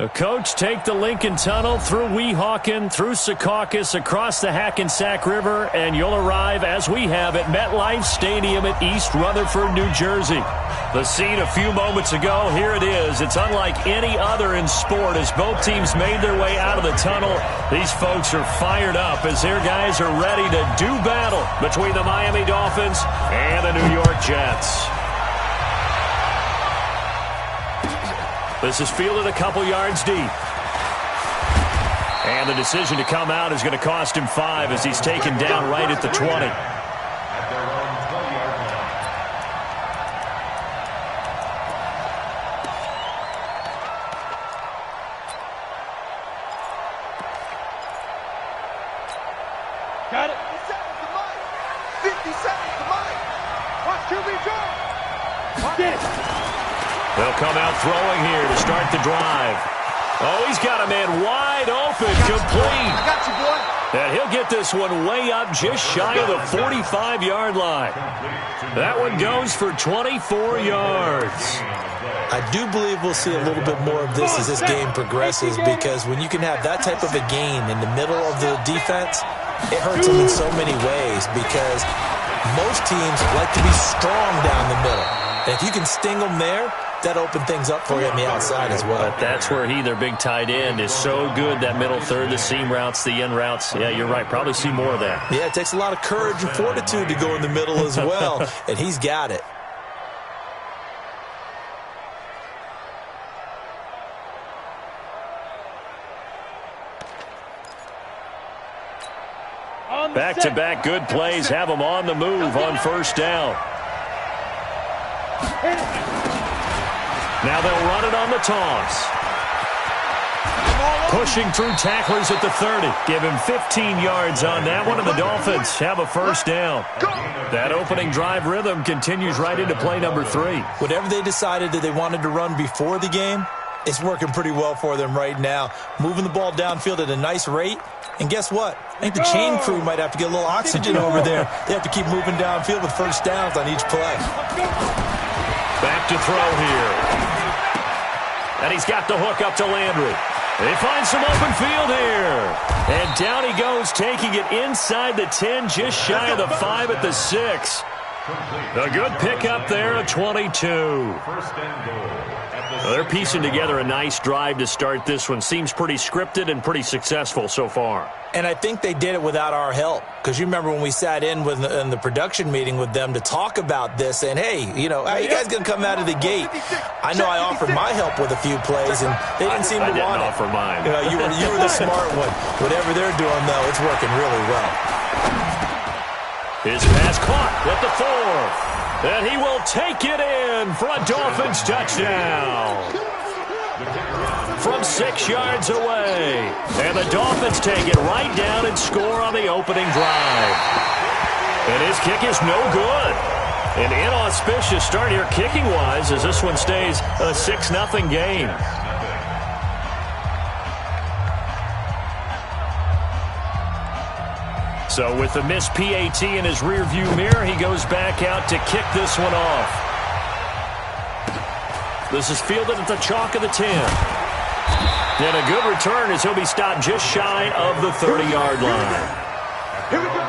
The coach take the Lincoln Tunnel through Weehawken, through Secaucus, across the Hackensack River, and you'll arrive, as we have, at MetLife Stadium at East Rutherford, New Jersey. The scene a few moments ago, here it is. It's unlike any other in sport as both teams made their way out of the tunnel. These folks are fired up as their guys are ready to do battle between the Miami Dolphins and the New York Jets. This is fielded a couple yards deep. And the decision to come out is going to cost him 5 as he's taken down right at the 20. Got it. 50 seconds to mine. Watch QB draw. Get it. They'll come out throwing here to start the drive. Oh, he's got a man wide open, complete. I got you, boy. And he'll get this one way up just shy of the 45-yard line. That one goes for 24 yards. I do believe we'll see a little bit more of this as this game progresses, because when you can have that type of a gain in the middle of the defense, it hurts them in so many ways, because most teams like to be strong down the middle. And if you can sting them there, that open things up for you on the outside as well. But that's where he, their big tight end, is so good, that middle third, the seam routes, the end routes. Yeah, you're right. Probably see more of that. Yeah, it takes a lot of courage and fortitude to go in the middle as well, and he's got it. Back-to-back good plays have them on the move on first down. Now they'll run it on the toss. Pushing through tacklers at the 30. Give him 15 yards on that one, and the Dolphins have a first down. That opening drive rhythm continues right into play number 3. Whatever they decided that they wanted to run before the game, it's working pretty well for them right now. Moving the ball downfield at a nice rate. And guess what? I think the chain crew might have to get a little oxygen over there. They have to keep moving downfield with first downs on each play. Back to throw here. And he's got the hook up to Landry. They find some open field here. And down he goes, taking it inside the 10, just shy of the 5 at the 6. A good pickup there of 22. Well, they're piecing together a nice drive to start this one. Seems pretty scripted and pretty successful so far. And I think they did it without our help. Because you remember when we sat in the production meeting with them to talk about this, and hey, you know, how are you guys going to come out of the gate? I know I offered my help with a few plays, and they didn't seem to want it. I didn't offer mine. You know, you were the smart one. Whatever they're doing, though, it's working really well. His pass caught at the 4. And he will take it in for a Dolphins touchdown. From 6 yards away. And the Dolphins take it right down and score on the opening drive. And his kick is no good. An inauspicious start here kicking-wise as this one stays a 6-0 game. So with the missed PAT in his rearview mirror, he goes back out to kick this one off. This is fielded at the chalk of the 10. And a good return as he'll be stopped just shy of the 30-yard line. Here we go.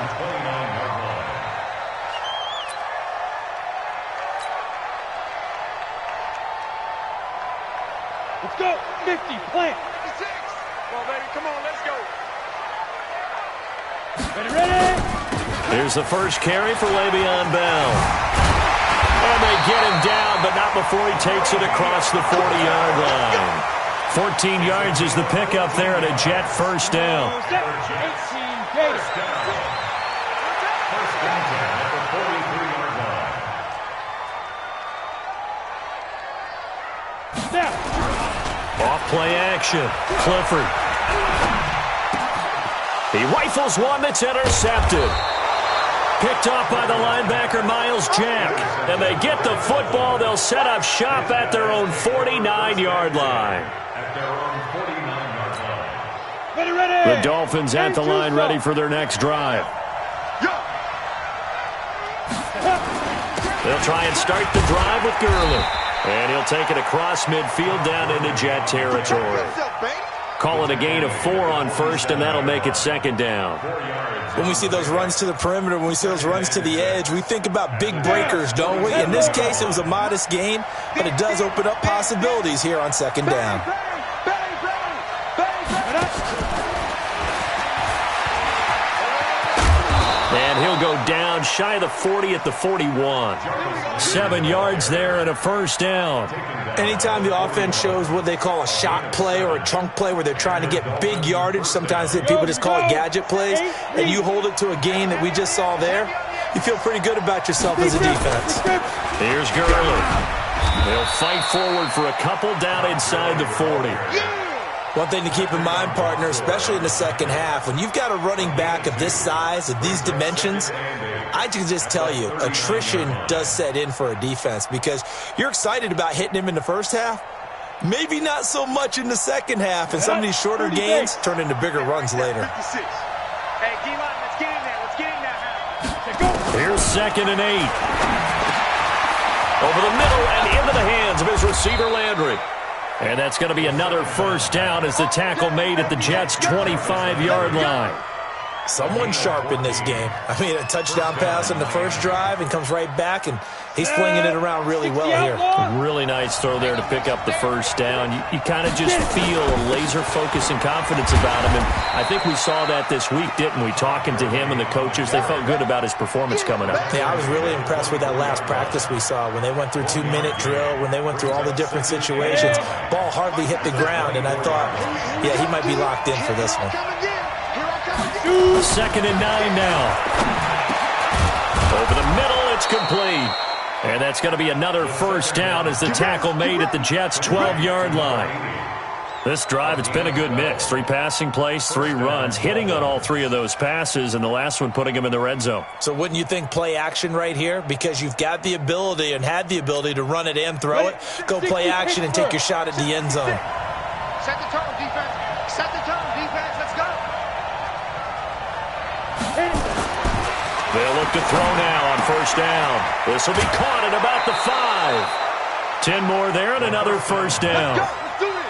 Let's go. 50, plant. 56. Come on, baby. Come on, let's go. Ready? Here's the first carry for Le'Veon Bell. And they get him down, but not before he takes it across the 40-yard line. 14 yards is the pickup there at a Jet first down. 18 Gators. Off play action. Clifford. He rifles one that's intercepted. Picked off by the linebacker, Miles Jack. And they get the football. They'll set up shop at their own 49-yard line. Ready. The Dolphins at the line ready for their next drive. They'll try and start the drive with Gurley. And he'll take it across midfield down into Jet territory. Call it a gain of 4 on first, and that'll make it second down. When we see those runs to the perimeter, when we see those runs to the edge, we think about big breakers, don't we? In this case, it was a modest gain, but it does open up possibilities here on second down. And he'll go down shy of the 40 at the 41. 7 yards there and a first down. Anytime the offense shows what they call a shot play or a chunk play where they're trying to get big yardage, sometimes people just call it gadget plays, and you hold it to a gain that we just saw there, you feel pretty good about yourself as a defense. Here's Gurley. They'll fight forward for a couple down inside the 40. One thing to keep in mind, partner, especially in the second half, when you've got a running back of this size, of these dimensions, I can just tell you, attrition does set in for a defense because you're excited about hitting him in the first half, maybe not so much in the second half, and some of these shorter gains turn into bigger runs later. Hey, D-line, let's get in there. Let's get in there. Here's 2nd and 8. Over the middle and into the hands of his receiver, Landry. And that's going to be another first down as the tackle made at the Jets' 25-yard line. Someone sharp in this game. I mean, a touchdown pass on the first drive and comes right back, and he's flinging it around really well here. Really nice throw there to pick up the first down. You kind of just feel a laser focus and confidence about him, and I think we saw that this week, didn't we? Talking to him and the coaches, they felt good about his performance coming up. Yeah, I was really impressed with that last practice we saw when they went through 2-minute drill, when they went through all the different situations. Ball hardly hit the ground, and I thought, yeah, he might be locked in for this one. 2nd and 9 now. Over the middle, it's complete. And that's going to be another first down as the tackle made at the Jets' 12-yard line. This drive, it's been a good mix. 3 passing plays, 3 runs, hitting on all 3 of those passes, and the last one putting him in the red zone. So wouldn't you think play action right here? Because you've got the ability and had the ability to run it and throw it. Go play action and take your shot at the end zone. Set the tone, defense. Set the tone, defense. Let's go. They'll look to throw now on first down. This will be caught at about the 5. 10 more there and another first down.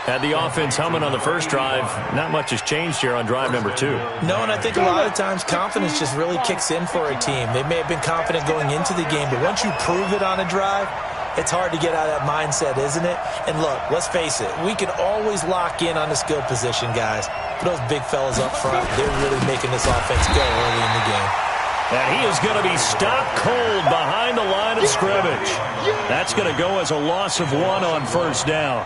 Had the offense humming on the first drive. Not much has changed here on drive number 2. No, and I think a lot of times confidence just really kicks in for a team. They may have been confident going into the game, but once you prove it on a drive, it's hard to get out of that mindset, isn't it? And look, let's face it, we can always lock in on the skill position, guys. But those big fellas up front, they're really making this offense go early in the game. And he is going to be stopped cold behind the line of scrimmage. That's going to go as a loss of 1 on first down.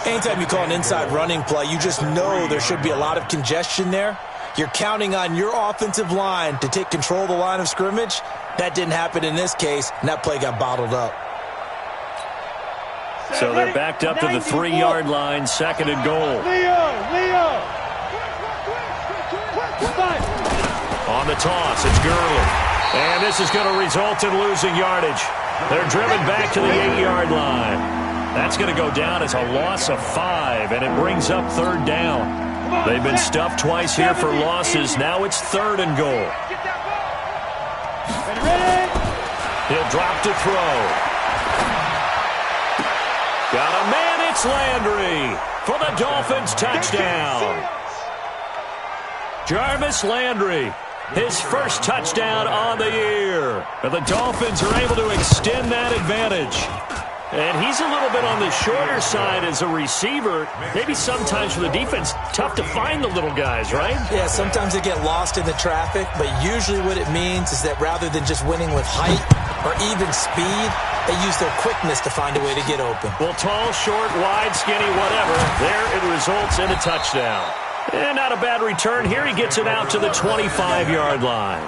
Anytime you call an inside running play, you just know there should be a lot of congestion there. You're counting on your offensive line to take control of the line of scrimmage. That didn't happen in this case, and that play got bottled up. So they're backed up to the 3-yard line, 2nd and goal. Leo. On the toss, it's Gurley. And this is going to result in losing yardage. They're driven back to the 8-yard line. That's going to go down as a loss of 5, and it brings up 3rd down. They've been stuffed twice here for losses. Now it's 3rd and goal. He'll drop to throw. Got a man, it's Landry for the Dolphins touchdown. Jarvis Landry, his first touchdown on the year. And the Dolphins are able to extend that advantage. And he's a little bit on the shorter side as a receiver. Maybe sometimes for the defense, tough to find the little guys, right? Yeah, sometimes they get lost in the traffic, but usually what it means is that rather than just winning with height or even speed, they use their quickness to find a way to get open. Well, tall, short, wide, skinny, whatever, there it results in a touchdown. And not a bad return here. He gets it out to the 25-yard line.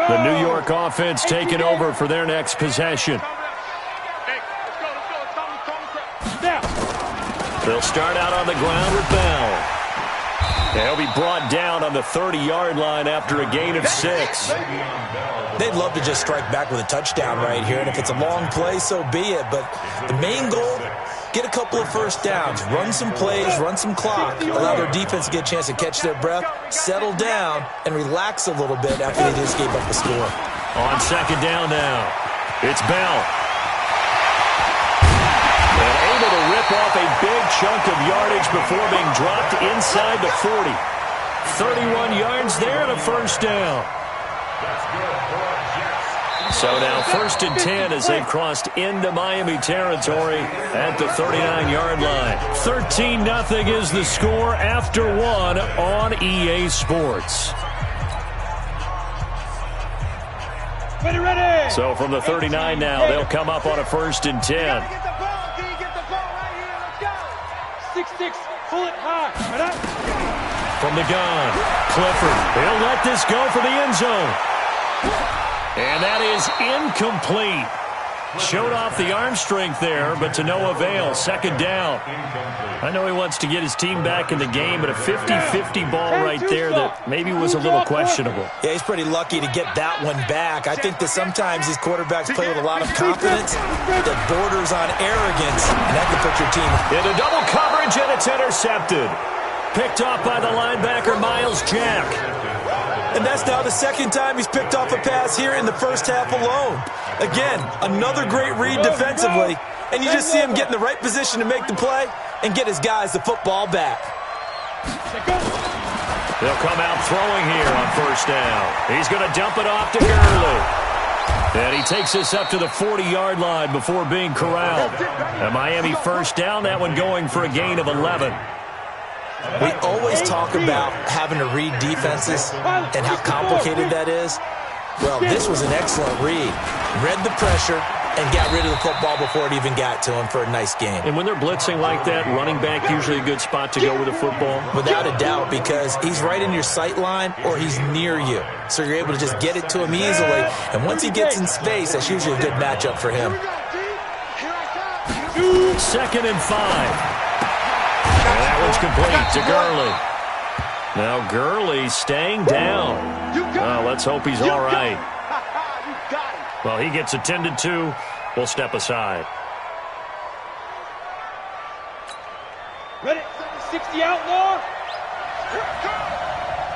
The New York offense taking over for their next possession. They'll start out on the ground with Bell. They'll be brought down on the 30-yard line after a gain of 6. They'd love to just strike back with a touchdown right here, and if it's a long play, so be it. But the main goal, get a couple of first downs, run some plays, run some clock, allow their defense to get a chance to catch their breath, settle down, and relax a little bit after they just gave up the score. On 2nd down now. It's Bell. And able to rip off a big chunk of yardage before being dropped inside the 40. 31 yards there and a first down. So now 1st and 10 as they've crossed into Miami territory at the 39-yard line. 13-0 is the score after 1 on EA Sports. Ready. So from the 39 now, they'll come up on a 1st and 10. Get the ball, D. Get the ball right here. Let's go. 6-6. Pull it high. From the gun, Clifford. He'll let this go for the end zone. And that is incomplete. Showed off the arm strength there, but to no avail. 2nd down. I know he wants to get his team back in the game, but a 50-50 ball right there that maybe was a little questionable. Yeah, he's pretty lucky to get that one back. I think that sometimes these quarterbacks play with a lot of confidence that borders on arrogance, and that can put your team into double coverage, and it's intercepted. Picked off by the linebacker, Miles Jack. And that's now the 2nd time he's picked off a pass here in the first half alone. Again, another great read defensively, and you just see him get in the right position to make the play and get his guys the football back. They'll come out throwing here on 1st down. He's going to dump it off to Gurley. And he takes us up to the 40-yard line before being corralled. A Miami 1st down, that one going for a gain of 11. We always talk about having to read defenses and how complicated that is. Well, this was an excellent read. Read the pressure and got rid of the football before it even got to him for a nice game. And when they're blitzing like that, running back usually a good spot to go with the football? Without a doubt, because he's right in your sight line or he's near you. So you're able to just get it to him easily. And once he gets in space, that's usually a good matchup for him. 2nd and 5. And that one's complete to Gurley. Now Gurley staying down. Let's hope he's all right. Well, he gets attended to. We'll step aside. Ready? 60 outlaw.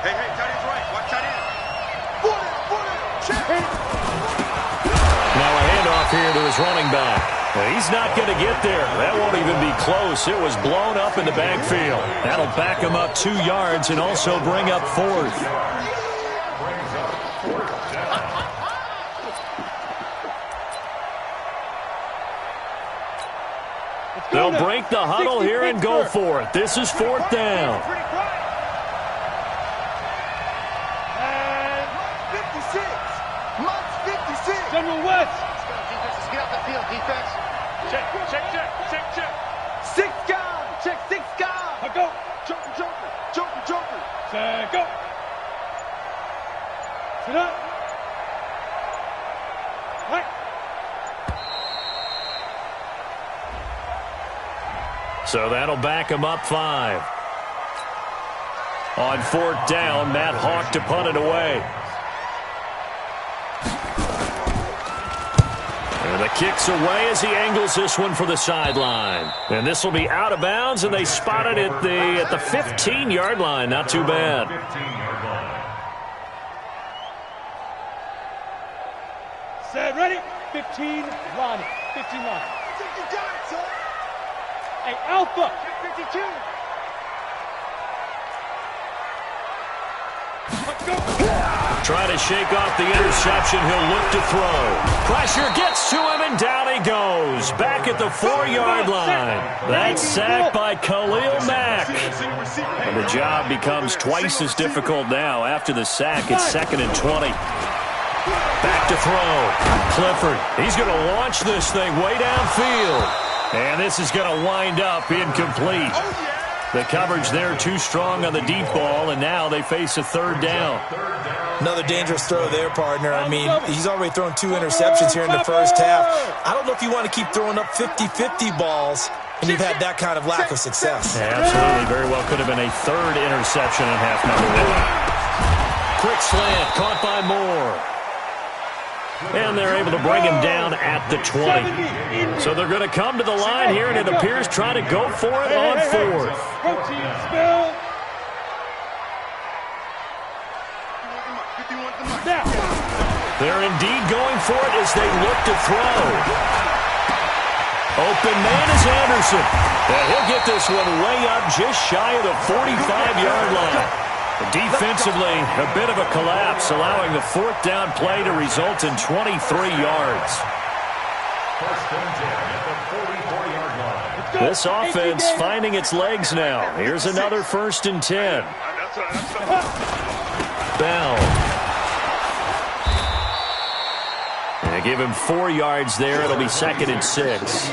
Hey, tight end's right. Watch tight end. Now a handoff here to his running back. He's not going to get there. That won't even be close. It was blown up in the backfield. That'll back him up 2 yards and also bring up 4th. They'll break the huddle here and go for it. This is 4th down. And 56. General West. Defenses, get off the field, defense. Check. 6 guys. Check 6 guys. Go. Joker. Set, go. Sit up. Right. So that'll back him up 5. On 4th down, Matt Hawk to punt it away. And the kick's away as he angles this one for the sideline. And this will be out of bounds, and they spot it at the 15-yard line. Not too bad. Set, ready? 15 line. Hey, Alpha. 52. Go. Trying to shake off the interception. He'll look to throw. Pressure gets to him, and down he goes. Back at the 4-yard line. That's sacked by Khalil Mack. And the job becomes twice as difficult now. After the sack, it's 2nd and 20. Back to throw. Clifford. He's going to launch this thing way downfield. And this is going to wind up incomplete. The coverage there too strong on the deep ball, and now they face a 3rd down. Another dangerous throw there, partner. I mean, he's already thrown 2 interceptions here in the first half. I don't know if you want to keep throwing up 50-50 balls and you've had that kind of lack of success. Yeah, absolutely. Very well could have been a 3rd interception in half number 1. Quick slant, caught by Moore. And they're able to bring him down at the 20. So they're going to come to the line here, and it appears trying to go for it on 4th. Protein spill. They're indeed going for it as they look to throw. Open man is Anderson. And he'll get this one way up just shy of the 45-yard line. Defensively, a bit of a collapse, allowing the fourth down play to result in 23 yards. This offense finding its legs now. Here's another 1st and 10. Bell. And they give him 4 yards there. It'll be 2nd and 6.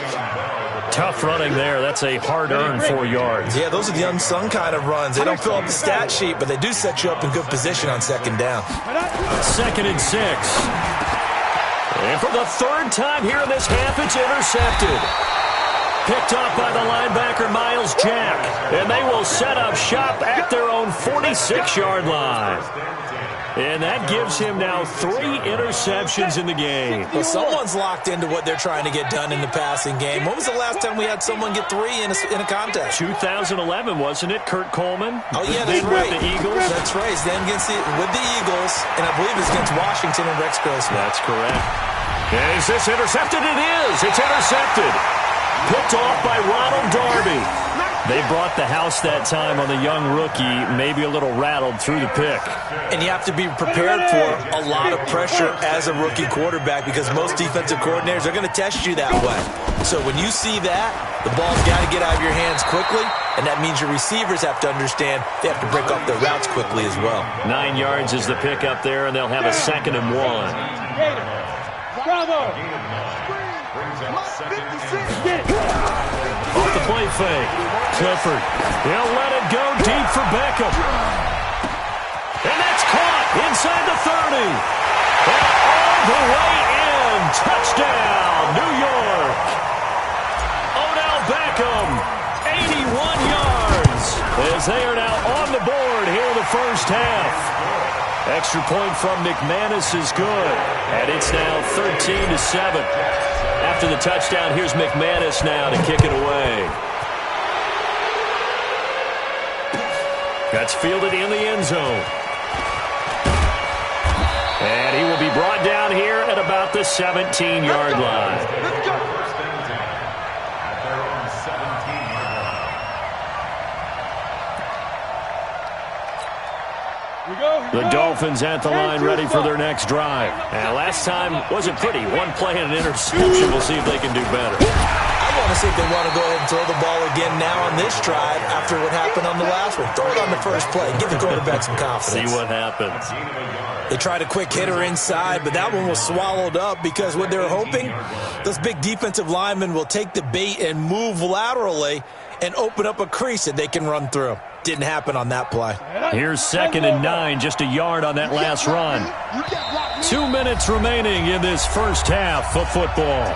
Tough running there. That's a hard-earned 4 yards. Yeah, those are the unsung kind of runs. They don't fill up the stat sheet, but they do set you up in good position on 2nd down. 2nd and 6. And for the 3rd time here in this half, it's intercepted. Picked off by the linebacker, Miles Jack. And they will set up shop at their own 46-yard line. And that gives him now 3 interceptions in the game. Well, someone's locked into what they're trying to get done in the passing game. When was the last time we had someone get 3 in a contest? 2011, wasn't it? Kurt Coleman? Oh, yeah, that's right. With the Eagles? That's right. It's then with the Eagles, and I believe it's against Washington and Rex Grossman. That's correct. Is this intercepted? It is. It's intercepted. Picked off by Ronald Darby. They brought the house that time on the young rookie, maybe a little rattled through the pick. And you have to be prepared for a lot of pressure as a rookie quarterback because most defensive coordinators are going to test you that way. So when you see that, the ball's got to get out of your hands quickly, and that means your receivers have to understand they have to break off their routes quickly as well. 9 yards is the pick up there, and they'll have a 2nd and 1. Bravo! Off the play fake. Clifford. He'll let it go deep for Beckham. And that's caught inside the 30. And all the way in. Touchdown, New York. Odell Beckham, 81 yards. As they are now on the board here in the first half. Extra point from McManus is good. And it's now 13-7. After the touchdown, here's McManus now to kick it away. That's fielded in the end zone. And he will be brought down here at about the 17-yard line. The Dolphins at the line ready for their next drive. And last time wasn't pretty. One play and an interception. We'll see if they can do better. I want to see if they want to go ahead and throw the ball again now on this drive after what happened on the last one. Throw it on the first play. Give the quarterback some confidence. See what happens. They tried a quick hitter inside, but that one was swallowed up because what they're hoping, those big defensive linemen will take the bait and move laterally and open up a crease that they can run through. Didn't happen on that play. Here's 2nd and 9, just a yard on that last run. 2 minutes remaining in this first half of football.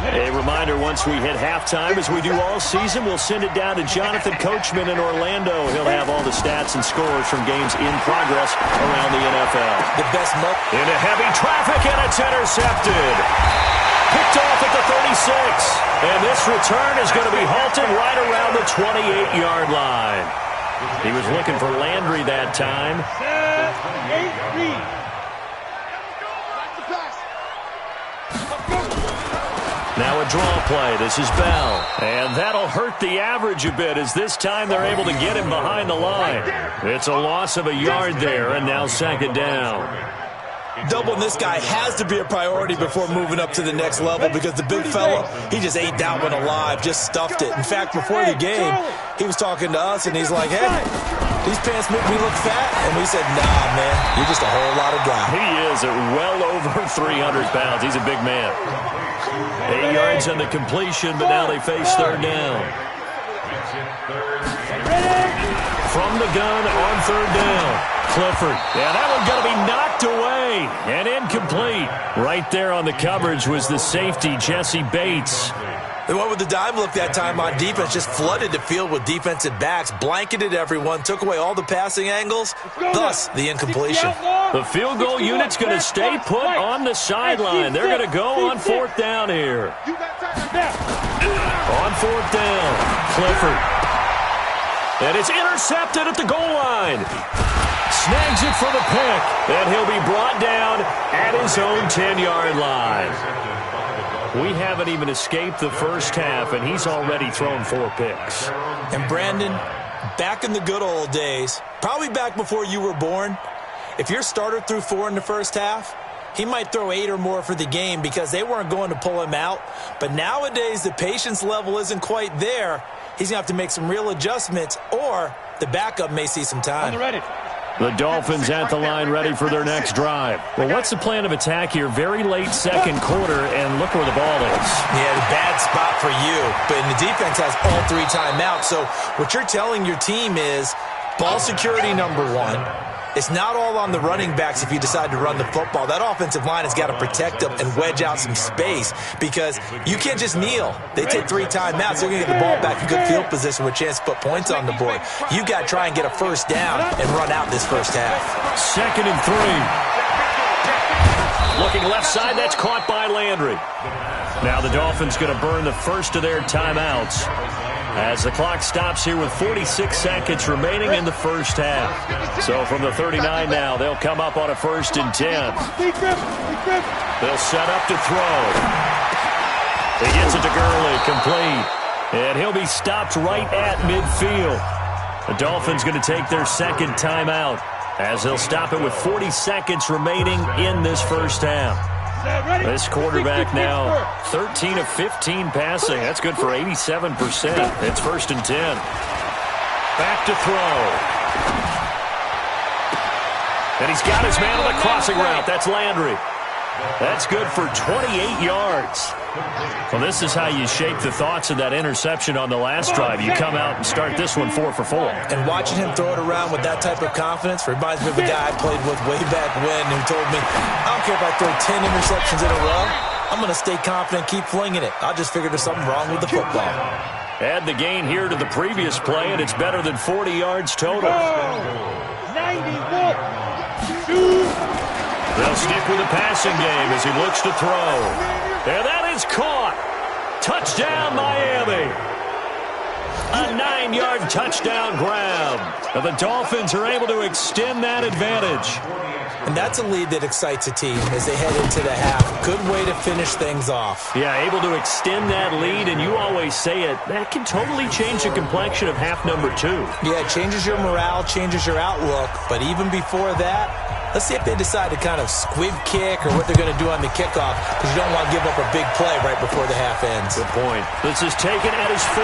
A reminder, once we hit halftime, as we do all season, we'll send it down to Jonathan Coachman in Orlando. He'll have all the stats and scores from games in progress around the NFL. The best month. Into heavy traffic, and it's intercepted. Picked off at the 36. And this return is going to be halted right around the 28-yard line. He was looking for Landry that time. Now a draw play. This is Bell. And that'll hurt the average a bit as this time they're able to get him behind the line. It's a loss of a yard there, and now 2nd down. Doubling this guy has to be a priority before moving up to the next level because the big fella, he just ate that one alive, just stuffed it. In fact, before the game, he was talking to us, and he's like, hey, these pants make me look fat. And we said, nah, man, you're just a whole lot of guy. He is at well over 300 pounds. He's a big man. 8 yards on the completion, but now they face 3rd down. From the gun on 3rd down. Clifford. Yeah, that one's going to be knocked away and incomplete. Right there on the coverage was the safety, Jesse Bates. They went with the dime look that time on defense, just flooded the field with defensive backs, blanketed everyone, took away all the passing angles, thus the incompletion. The field goal unit's going to stay put on the sideline. They're going to go on 4th down here. On 4th down, Clifford. And it's intercepted at the goal line. snags it for the pick. And he'll be brought down at his own 10-yard line. We haven't even escaped the first half, and he's already thrown 4 picks. And Brandon, back in the good old days, probably back before you were born, if your starter threw 4 in the first half, he might throw 8 or more for the game because they weren't going to pull him out. But nowadays, the patience level isn't quite there. He's going to have to make some real adjustments, or the backup may see some time. The Dolphins at the line ready for their next drive. Well, what's the plan of attack here? Very late second quarter, and look where the ball is. Yeah, the bad spot for you. But the defense has all 3 timeouts. So what you're telling your team is ball security number 1. It's not all on the running backs if you decide to run the football. That offensive line has got to protect them and wedge out some space because you can't just kneel. They take 3 timeouts. They're going to get the ball back in good field position with a chance to put points on the board. You got to try and get a first down and run out this first half. 2nd and 3. Looking left side, that's caught by Landry. Now the Dolphins going to burn the first of their timeouts as the clock stops here with 46 seconds remaining in the first half. So from the 39 now, they'll come up on a 1st and 10. They'll set up to throw. He gets it to Gurley, complete. And he'll be stopped right at midfield. The Dolphins going to take their 2nd timeout as they'll stop it with 40 seconds remaining in this first half. This quarterback now 13 of 15 passing. That's good for 87%. It's 1st and 10. Back to throw. And he's got his man on the crossing route. That's Landry. That's good for 28 yards. Well, this is how you shake the thoughts of that interception on the last drive. You come out and start this one 4 for 4. And watching him throw it around with that type of confidence reminds me of a guy I played with way back when who told me, I don't care if I throw 10 interceptions in a row. I'm going to stay confident, keep flinging it. I just figured there's something wrong with the football. Add the gain here to the previous play, and it's better than 40 yards total. 91. They'll stick with the passing game as he looks to throw. And that is caught. Touchdown, Miami. A 9-yard touchdown grab. And the Dolphins are able to extend that advantage. And that's a lead that excites a team as they head into the half. Good way to finish things off. Yeah, able to extend that lead, and you always say it, that can totally change the complexion of half number 2. Yeah, it changes your morale, changes your outlook. But even before that, let's see if they decide to kind of squib kick or what they're going to do on the kickoff, because you don't want to give up a big play right before the half ends. Good point. This is taken at his 4.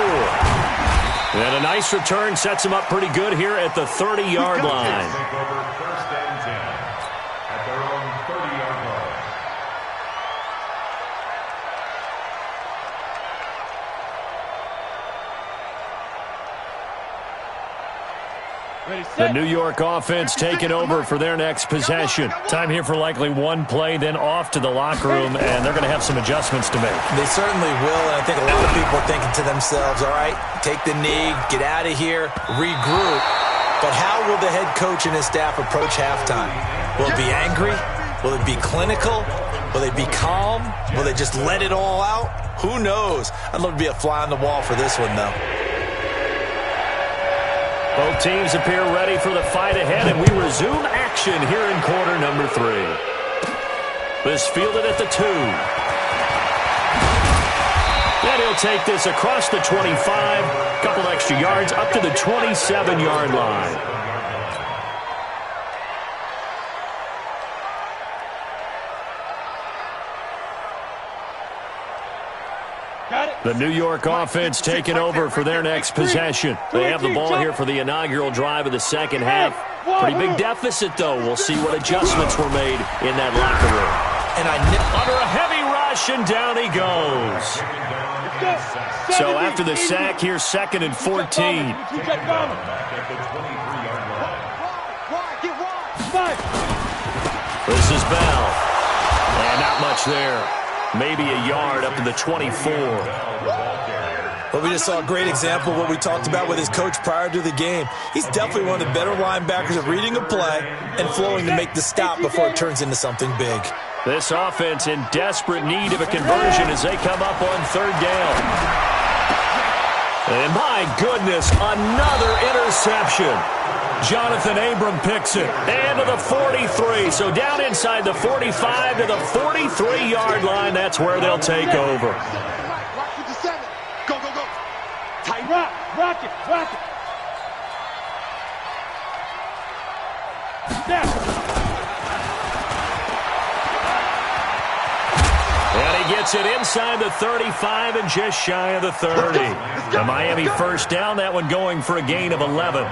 And a nice return sets him up pretty good here at the 30-yard line. The New York offense taking over for their next possession. Time here for likely one play, then off to the locker room, and they're going to have some adjustments to make. They certainly will, and I think a lot of people are thinking to themselves, all right, take the knee, get out of here, regroup. But how will the head coach and his staff approach halftime? Will it be angry? Will it be clinical? Will they be calm? Will they just let it all out? Who knows? I'd love to be a fly on the wall for this one, though. Both teams appear ready for the fight ahead, and we resume action here in quarter number 3. This fielded at the 2. And he'll take this across the 25, couple extra yards up to the 27-yard line. The New York offense taking over for their next possession. They have the ball here for the inaugural drive of the second half. Pretty big deficit, though. We'll see what adjustments were made in that locker room. And under a heavy rush, and down he goes. So after the sack here, 2nd and 14. This is Bell. And not much there. Maybe a yard up to the 24. Well, we just saw a great example of what we talked about with his coach prior to the game. He's definitely one of the better linebackers at reading a play and flowing to make the stop before it turns into something big. This offense in desperate need of a conversion as they come up on 3rd down. And my goodness, another interception. Jonathan Abram picks it. And to the 43. So down inside the 45 to the 43-yard line. That's where they'll take over. Rock 57. Go, go, go. Tight rock. Rock it. Rock it. Now. And he gets it inside the 35 and just shy of the 30. The Miami first down, that one going for a gain of 11.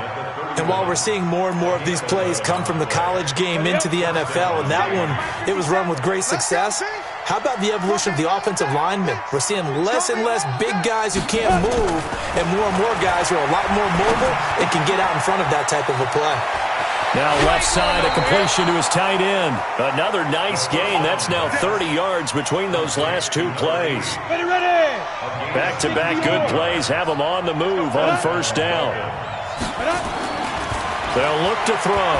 And while we're seeing more and more of these plays come from the college game into the NFL, and that one, it was run with great success, how about the evolution of the offensive linemen? We're seeing less and less big guys who can't move and more guys who are a lot more mobile and can get out in front of that type of a play. Now left side, a completion to his tight end. Another nice gain. That's now 30 yards between those last two plays. Ready. Back-to-back good plays have them on the move on first down. They'll look to throw.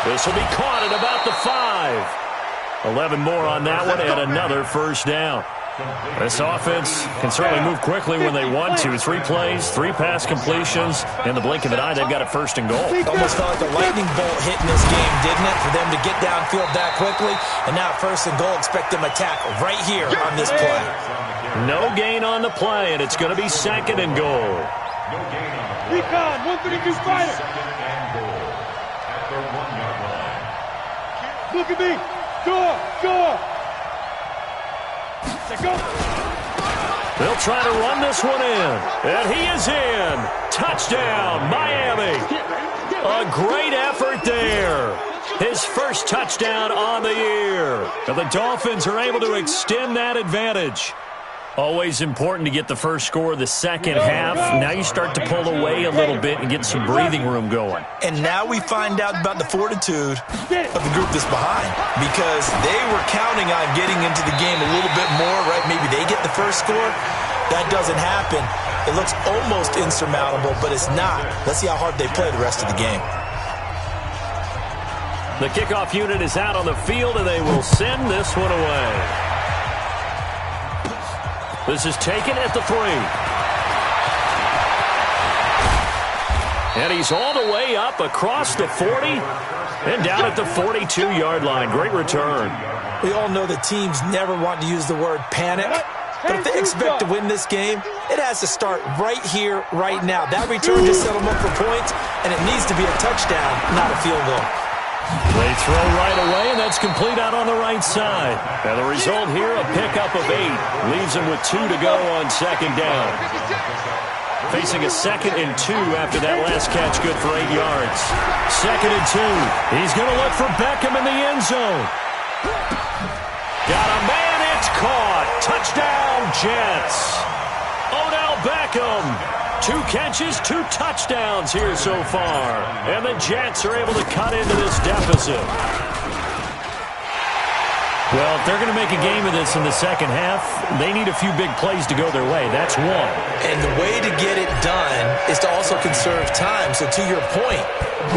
This will be caught at about the 5. 11 more on that one and another first down. This offense can certainly move quickly when they want to. 3 plays, 3 pass completions. In the blink of an eye, they've got it first and goal. Almost felt like a lightning bolt hitting this game, didn't it? For them to get downfield that quickly. And now first and goal, expect them to tackle right here on this play. No gain on the play, and it's going to be second and goal. Recon, 132 fighter. Look at me. Go. They'll try to run this one in. And he is in. Touchdown, Miami. A great effort there. His first touchdown on the year. And the Dolphins are able to extend that advantage. Always important to get the first score of the second half. Now you start to pull away a little bit and get some breathing room going. And now we find out about the fortitude of the group that's behind, because they were counting on getting into the game a little bit more, right? Maybe they get the first score. That doesn't happen. It looks almost insurmountable, but it's not. Let's see how hard they play the rest of the game. The kickoff unit is out on the field, and they will send this one away. This is taken at the 3. And he's all the way up across the 40 and down at the 42-yard line. Great return. We all know that teams never want to use the word panic, but if they expect to win this game, it has to start right here, right now. That return just set them up for points, and it needs to be a touchdown, not a field goal. They throw right away, and that's complete out on the right side. And the result here, a pickup of 8. Leaves him with 2 to go on second down. Facing a 2nd and 2 after that last catch, good for 8 yards. 2nd and 2. He's going to look for Beckham in the end zone. Got a man, it's caught. Touchdown, Jets. Odell Beckham. 2 catches, 2 touchdowns here so far. And the Jets are able to cut into this deficit. Well, if they're going to make a game of this in the second half, they need a few big plays to go their way. That's one. And the way to get it done is to also conserve time. So to your point,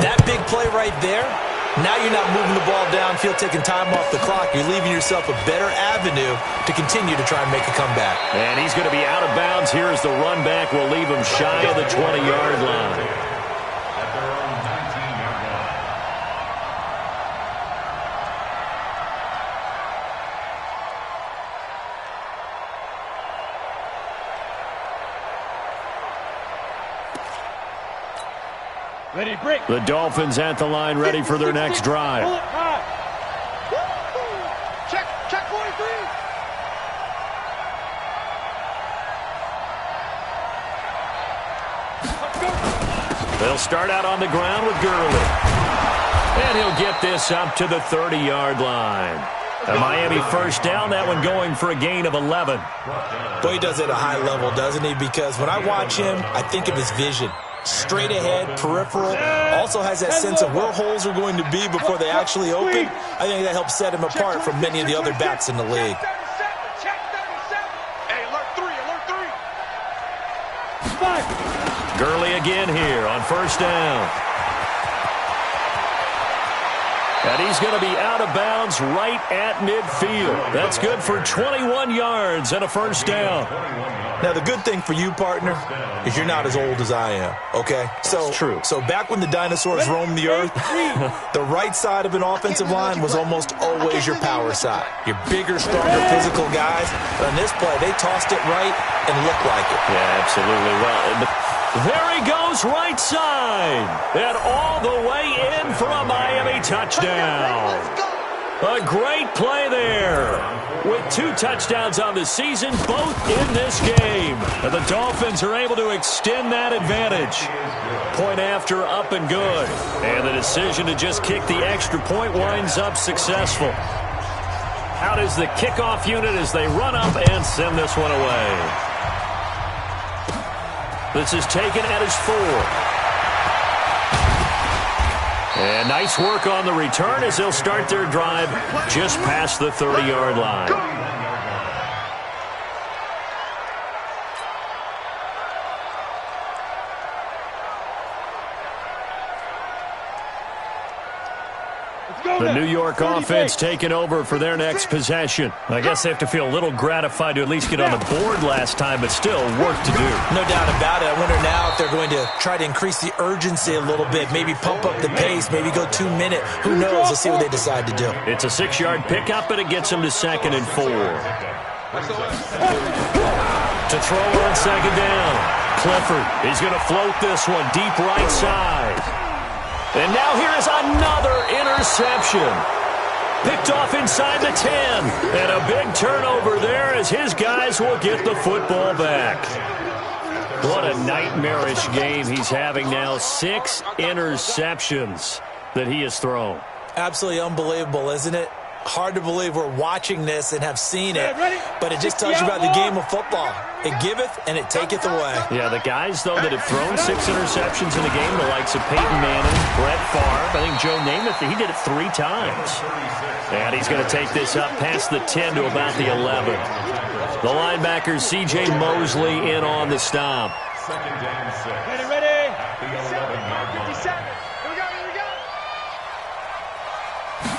that big play right there, now you're not moving the ball downfield, taking time off the clock. You're leaving yourself a better avenue to continue to try and make a comeback. And he's going to be out of bounds here as the run back will leave him shy of the 20-yard line. Ready, break. The Dolphins at the line, ready for their next drive. Check 43. They'll start out on the ground with Gurley. And he'll get this up to the 30-yard line. A Miami first down, that one going for a gain of 11. Boy, he does it at a high level, doesn't he? Because when I watch him, I think of his vision. Straight ahead, peripheral, also has that sense of where holes are going to be before they actually open. I think that helps set him apart from many of the other backs in the league. Hey, alert 3. Gurley again here on first down. And he's going to be out of bounds right at midfield. That's good for 21 yards and a first down. Now, the good thing for you, partner, is you're not as old as I am, okay? That's true. So back when the dinosaurs roamed the earth, the right side of an offensive line was almost always your power side. Your bigger, stronger, physical guys. But on this play, they tossed it right and looked like it. Yeah, absolutely. Well, there he goes right side. And all the way in for a Miami touchdown. A great play there. With 2 touchdowns on the season, both in this game. And the Dolphins are able to extend that advantage. Point after, up and good. And the decision to just kick the extra point winds up successful. Out is the kickoff unit as they run up and send this one away. This is taken at his 4. And nice work on the return as they'll start their drive just past the 30-yard line. The New York offense taking over for their next possession. I guess they have to feel a little gratified to at least get on the board last time, but still work to do. No doubt about it. I wonder now if they're going to try to increase the urgency a little bit, maybe pump up the pace, maybe go 2 minute. Who knows? Let's see what they decide to do. It's a 6-yard pickup, and it gets them to 2nd and 4. To throw on 2nd down. Clifford, he's going to float this one deep right side. And now here is another interception. Picked off inside the 10. And a big turnover there as his guys will get the football back. What a nightmarish game he's having now. 6 interceptions that he has thrown. Absolutely unbelievable, isn't it? Hard to believe we're watching this and have seen it, but it just tells you about the game of football. It giveth and it taketh away. Yeah, the guys, though, that have thrown 6 interceptions in a game, the likes of Peyton Manning, Brett Favre, I think Joe Namath, he did it 3 times. And he's going to take this up past the 10 to about the 11. The linebacker, C.J. Mosley, in on the stop. Ready. 57. Here we go.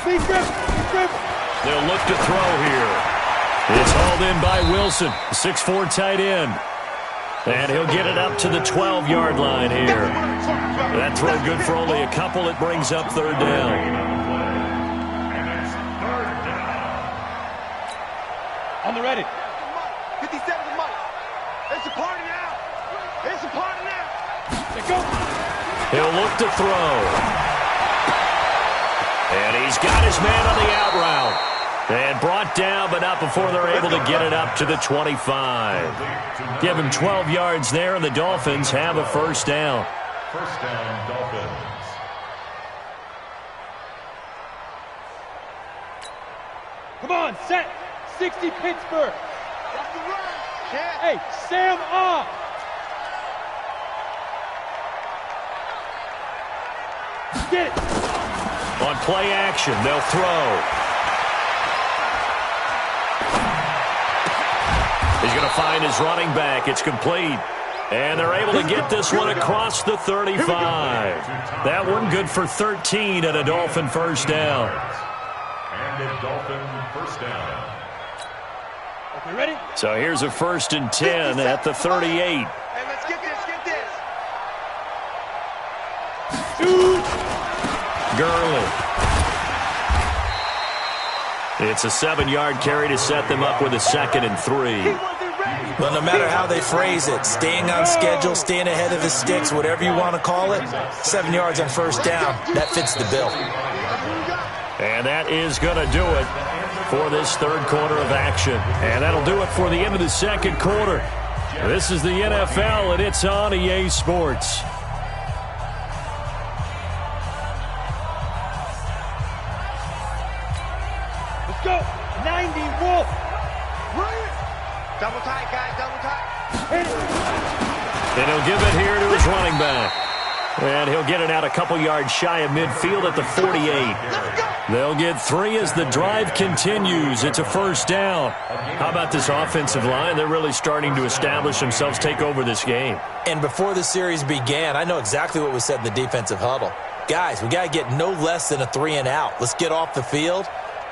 Big grip. They'll look to throw here. It's hauled in by Wilson, 6'4" tight end. And he'll get it up to the 12-yard line here. That throw good for only a couple. It brings up 3rd down. On the ready. 57 to Mike. It's a party now. Let's go. He'll look to throw. And he's got his man on the out route. And brought down, but not before they're able to get it up to the 25. Give him 12 yards there, and the Dolphins have a first down. First down, Dolphins. Come on, set. 60 Pittsburgh. Hey, Sam off. Get it. On play action, they'll throw. He's going to find his running back. It's complete. And they're able to get this one across the 35. That one good for 13 and a Dolphin first down. And a Dolphin first down. Okay, ready? So here's a 1st and 10 at the 38. Hey, let's get this. Gurley. It's a 7-yard carry to set them up with a 2nd and 3. Well, no matter how they phrase it, staying on schedule, staying ahead of the sticks, whatever you want to call it, 7 yards on first down, that fits the bill. And that is going to do it for this 3rd quarter of action. And that'll do it for the end of the 2nd quarter. This is the NFL, and it's on EA Sports. Let's go. 90 Wolf. Double tight, guys, double tight. Hit it. And he'll give it here to his running back. And he'll get it out a couple yards shy of midfield at the 48. They'll get 3 as the drive continues. It's a first down. How about this offensive line? They're really starting to establish themselves, take over this game. And before the series began, I know exactly what was said in the defensive huddle. guys, we got to get no less than a 3-and-out. Let's get off the field.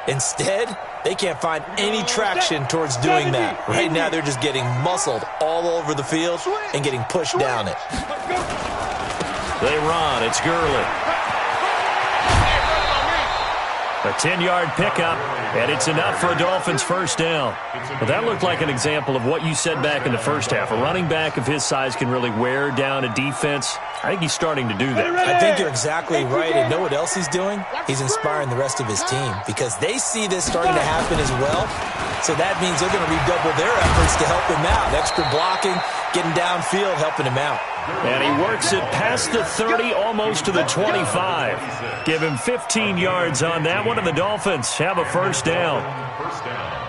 Instead, they can't find any traction towards doing that. Right now, they're just getting muscled all over the field and getting pushed down it. They run. It's Gurley. A 10-yard pickup, and it's enough for a Dolphins first down. Well, that looked like an example of what you said back in the first half. A running back of his size can really wear down a defense. I think he's starting to do that. I think you're exactly right. And know what else he's doing? He's inspiring the rest of his team because they see this starting to happen as well. So that means they're going to redouble their efforts to help him out. Extra blocking, getting downfield, helping him out. And he works it past the 30, almost to the 25. Give him 15 yards on that one, and the Dolphins have a first down. First down.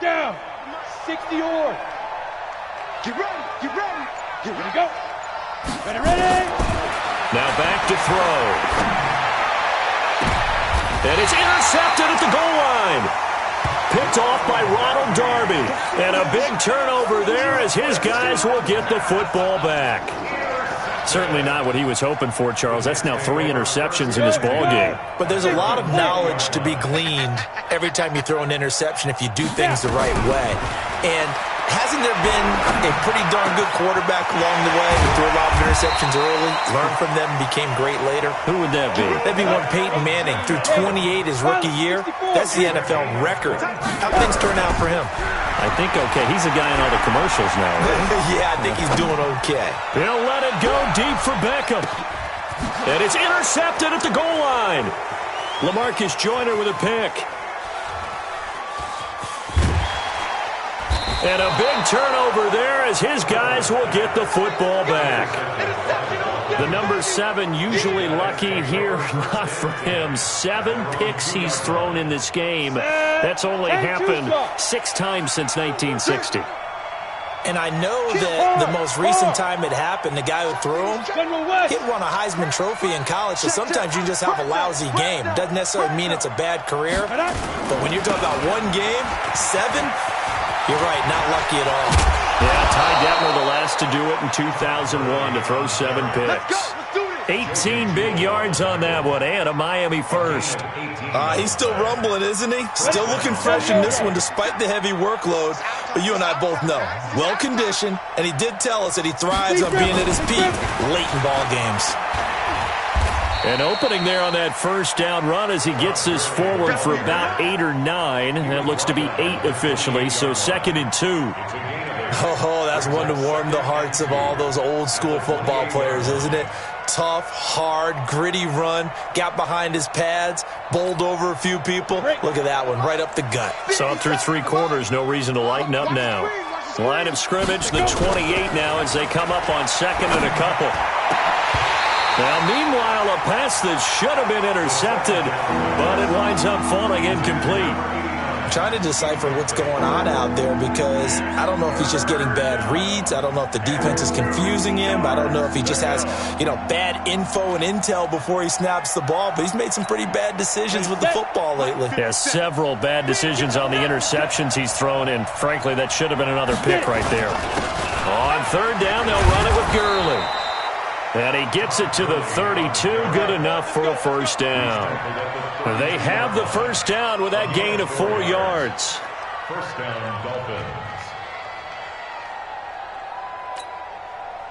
Down. 60 yards. Get ready. Get ready. Get ready to go. Ready, ready. Now back to throw. And it's intercepted at the goal line. Picked off by Ronald Darby. And a big turnover there as his guys will get the football back. Certainly not what he was hoping for, Charles. That's now 3 interceptions in this ball game. But there's a lot of knowledge to be gleaned every time you throw an interception if you do things the right way. And hasn't there been a pretty darn good quarterback along the way who threw a lot of interceptions early, learned from them, and became great later? Who would that be? That'd be one Peyton Manning. Threw 28 his rookie year. That's the NFL record. How things turn out for him? I think okay. He's a guy in all the commercials now, right? Yeah, I think he's doing okay. He'll let it go deep for Beckham. And it's intercepted at the goal line. LaMarcus Joyner with a pick. And a big turnover there as his guys will get the football back. The number 7 usually lucky here. Not for him. 7 picks he's thrown in this game. That's only happened 6 times since 1960. And I know that the most recent time it happened, the guy who threw him, he'd won a Heisman Trophy in college, so sometimes you just have a lousy game. Doesn't necessarily mean it's a bad career, but when you're talking about one game, 7, you're right, not lucky at all. Yeah, Ty Detmer the last to do it in 2001 to throw 7 picks. 18 big yards on that one, and a Miami first. He's still rumbling, isn't he? Still looking fresh in this one despite the heavy workload. But you and I both know, well-conditioned, and he did tell us that he thrives on being at his peak late in ball games. An opening there on that first down run as he gets this forward for about 8 or 9. That looks to be 8 officially, so 2nd and 2. Oh, that's one to warm the hearts of all those old-school football players, isn't it? Tough, hard, gritty run, got behind his pads, bowled over a few people. Look at that one, right up the gut. Saw it through 3 quarters, no reason to lighten up now. Line of scrimmage, the 28 now as they come up on 2nd and a couple. Now, meanwhile, a pass that should have been intercepted, but it winds up falling incomplete. I'm trying to decipher what's going on out there because I don't know if he's just getting bad reads. I don't know if the defense is confusing him. I don't know if he just has, bad info and intel before he snaps the ball. But he's made some pretty bad decisions with the football lately. Yeah, several bad decisions on the interceptions he's thrown in. Frankly, that should have been another pick right there. On 3rd down, they'll run it with Gurley. And he gets it to the 32. Good enough for a first down. They have the first down with that gain of 4 yards. First down, Dolphins.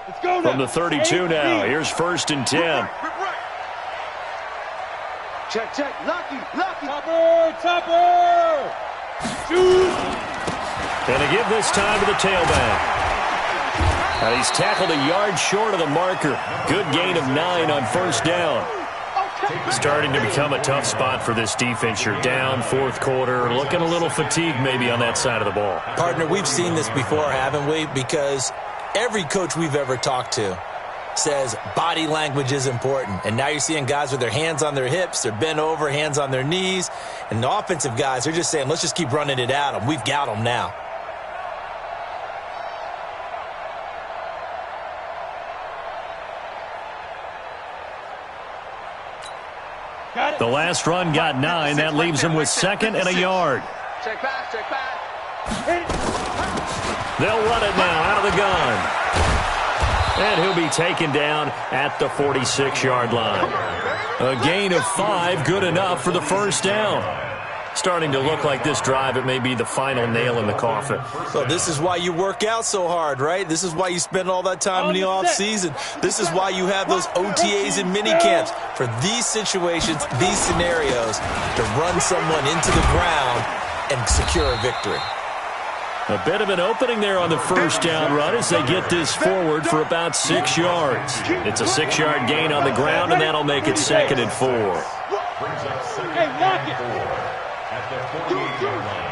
Let's go now. From the 32 now. Here's 1st and 10. Check, check. Lucky. Topper. Shoot. And they give this time to the tailback. Now he's tackled a yard short of the marker. Good gain of 9 on 1st down. Starting to become a tough spot for this defense. You're down 4th quarter, looking a little fatigued maybe on that side of the ball. Partner, we've seen this before, haven't we? Because every coach we've ever talked to says body language is important. And now you're seeing guys with their hands on their hips, they're bent over, hands on their knees. And the offensive guys, they're just saying, let's just keep running it at them. We've got them now. The last run got 9. That leaves him with 2nd and a yard. Check back, check back. They'll run it now out of the gun. And he'll be taken down at the 46-yard line. A gain of 5, good enough for the first down. Starting to look like this drive, it may be the final nail in the coffin. So this is why you work out so hard, right? This is why you spend all that time in the offseason. This is why you have those OTAs and mini camps. For these situations, these scenarios, to run someone into the ground and secure a victory. A bit of an opening there on the first down run as they get this forward for about 6 yards. It's a 6-yard gain on the ground, and that'll make it 2nd and 4. Hey, lock it. At the 48-yard line.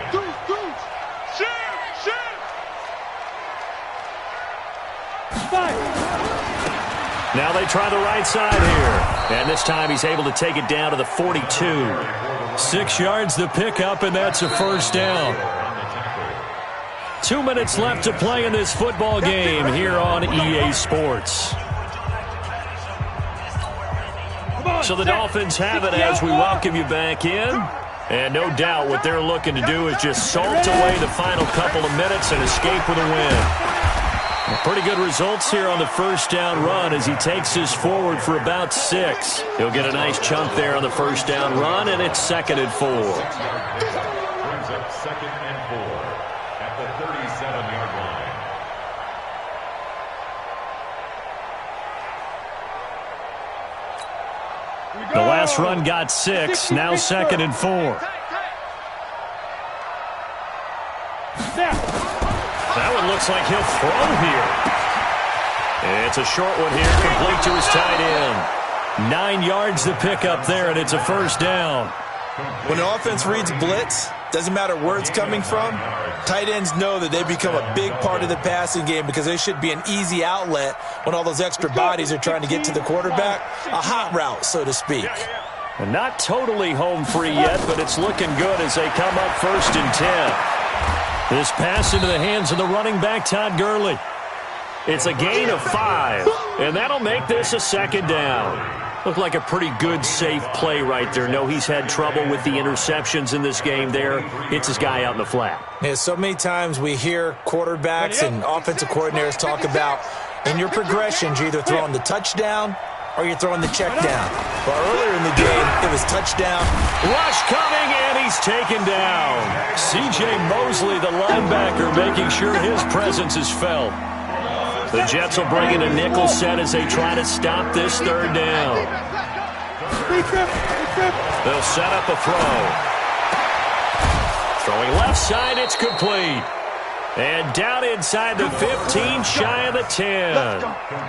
Now they try the right side here. And this time he's able to take it down to the 42. 6 yards the pickup, and that's a first down. 2 minutes left to play in this football game here on EA Sports. So the Dolphins have it as we welcome you back in. And no doubt what they're looking to do is just salt away the final couple of minutes and escape with a win. Pretty good results here on the first down run as he takes this forward for about 6. He'll get a nice chunk there on the first down run, and it's 2nd and 4. Brings up 2nd and 4 at the 37-yard line. The last run got 6, now 2nd and 4. That one looks like he'll throw here. It's a short one here, complete to his tight end. 9 yards the pickup there, and it's a first down. When an offense reads blitz, doesn't matter where it's coming from, tight ends know that they become a big part of the passing game because they should be an easy outlet when all those extra bodies are trying to get to the quarterback. A hot route, so to speak. And not totally home free yet, but it's looking good as they come up 1st and 10. This pass into the hands of the running back, Todd Gurley. It's a gain of 5, and that'll make this a 2nd down. Looked like a pretty good, safe play right there. No, he's had trouble with the interceptions in this game there. Hits his guy out in the flat. Yeah, so many times we hear quarterbacks and offensive coordinators talk about in your progressions, you're either throwing the touchdown or you're throwing the check down. Well, earlier in the game, it was touchdown. Rush coming, and he's taken down. C.J. Mosley, the linebacker, making sure his presence is felt. The Jets will bring in a nickel set as they try to stop this 3rd down. They'll set up a throw. Throwing left side, it's complete. And down inside the 15, shy of the 10.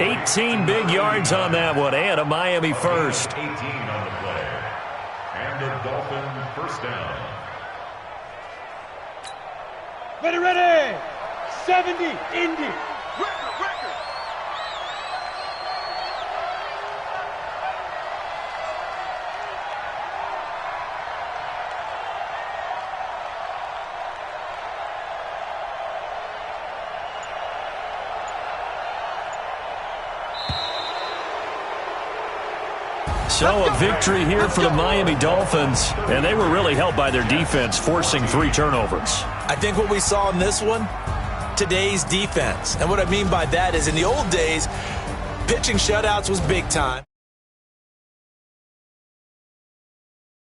18 big yards on that one, and a Miami first. 18 on the play. And a Dolphin first down. Ready. 70, Indy. So a victory here for the Miami Dolphins, and they were really helped by their defense, forcing 3 turnovers. I think what we saw in this one, today's defense. And what I mean by that is in the old days, pitching shutouts was big time.